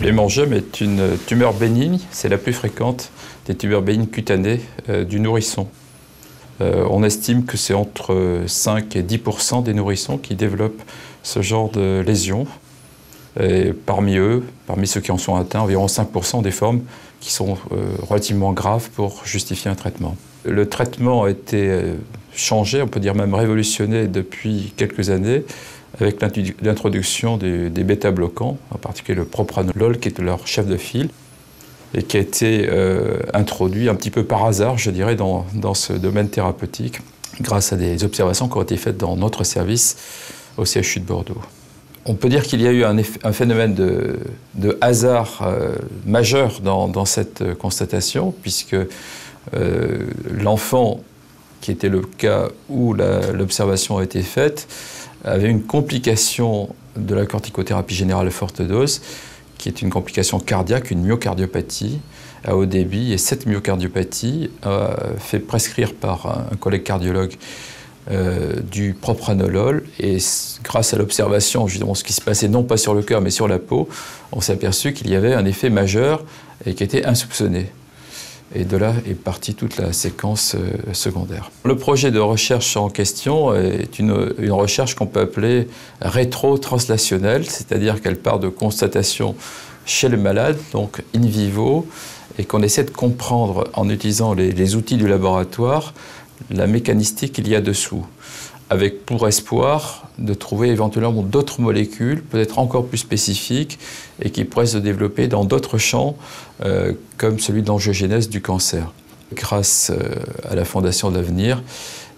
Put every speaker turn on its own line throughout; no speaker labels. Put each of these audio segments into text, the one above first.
L'hémangiome est une tumeur bénigne, c'est la plus fréquente des tumeurs bénignes cutanées du nourrisson. On estime que c'est entre 5 et 10% des nourrissons qui développent ce genre de lésions. Et parmi ceux qui en sont atteints, environ 5% ont des formes qui sont relativement graves pour justifier un traitement. Le traitement a été changé, on peut dire même révolutionné depuis quelques années, avec l'introduction des bêta-bloquants, en particulier le propranolol, qui est leur chef de file, et qui a été introduit un petit peu par hasard, je dirais, dans ce domaine thérapeutique, grâce à des observations qui ont été faites dans notre service au CHU de Bordeaux. On peut dire qu'il y a eu un phénomène de hasard majeur dans cette constatation, puisque l'enfant, qui était le cas où l'observation a été faite, avait une complication de la corticothérapie générale à forte dose, qui est une complication cardiaque, une myocardiopathie à haut débit. Et cette myocardiopathie a fait prescrire par un collègue cardiologue du propranolol. Et grâce à l'observation, justement, ce qui se passait non pas sur le cœur mais sur la peau, on s'est aperçu qu'il y avait un effet majeur et qui était insoupçonné. Et de là est partie toute la séquence secondaire. Le projet de recherche en question est une recherche qu'on peut appeler rétro-translationnelle, c'est-à-dire qu'elle part de constatations chez le malade, donc in vivo, et qu'on essaie de comprendre en utilisant les outils du laboratoire la mécanistique qu'il y a dessous, avec pour espoir de trouver éventuellement d'autres molécules, peut-être encore plus spécifiques, et qui pourraient se développer dans d'autres champs, comme celui de l'angiogénèse du cancer. Grâce à la Fondation de l'Avenir,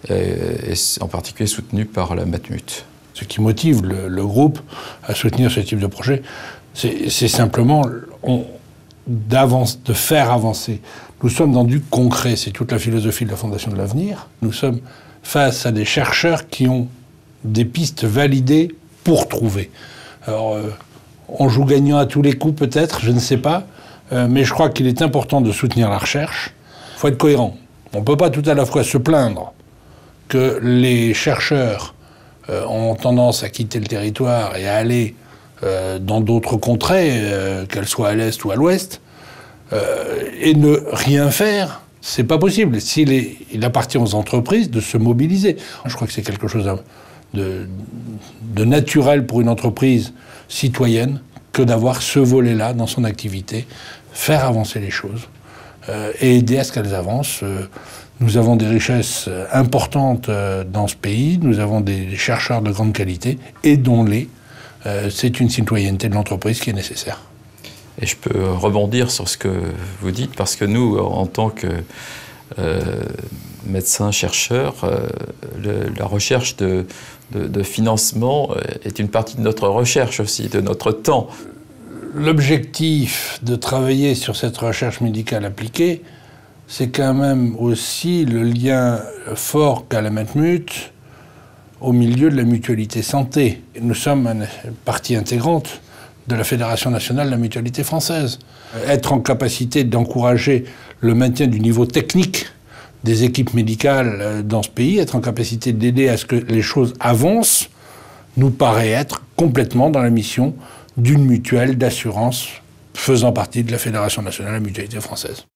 et en particulier soutenue par la Matmut.
Ce qui motive le groupe à soutenir ce type de projet, c'est simplement de faire avancer. Nous sommes dans du concret, c'est toute la philosophie de la Fondation de l'Avenir. Nous sommes face à des chercheurs qui ont des pistes validées pour trouver. Alors, on joue gagnant à tous les coups peut-être, je ne sais pas, mais je crois qu'il est important de soutenir la recherche. Il faut être cohérent. On ne peut pas tout à la fois se plaindre que les chercheurs ont tendance à quitter le territoire et à aller dans d'autres contrées, qu'elles soient à l'est ou à l'ouest, et ne rien faire. C'est pas possible. Il appartient aux entreprises de se mobiliser. Je crois que c'est quelque chose de naturel pour une entreprise citoyenne que d'avoir ce volet-là dans son activité, faire avancer les choses et aider à ce qu'elles avancent. Nous avons des richesses importantes dans ce pays, nous avons des chercheurs de grande qualité, aidons-les. C'est une citoyenneté de l'entreprise qui est nécessaire.
Et je peux rebondir sur ce que vous dites, parce que nous, en tant que médecins, chercheurs, la recherche de financement est une partie de notre recherche aussi, de notre temps.
L'objectif de travailler sur cette recherche médicale appliquée, c'est quand même aussi le lien fort qu'a la Matmut au milieu de la mutualité santé. Nous sommes une partie intégrante de la Fédération nationale de la mutualité française. Être en capacité d'encourager le maintien du niveau technique des équipes médicales dans ce pays, être en capacité d'aider à ce que les choses avancent, nous paraît être complètement dans la mission d'une mutuelle d'assurance faisant partie de la Fédération nationale de la mutualité française.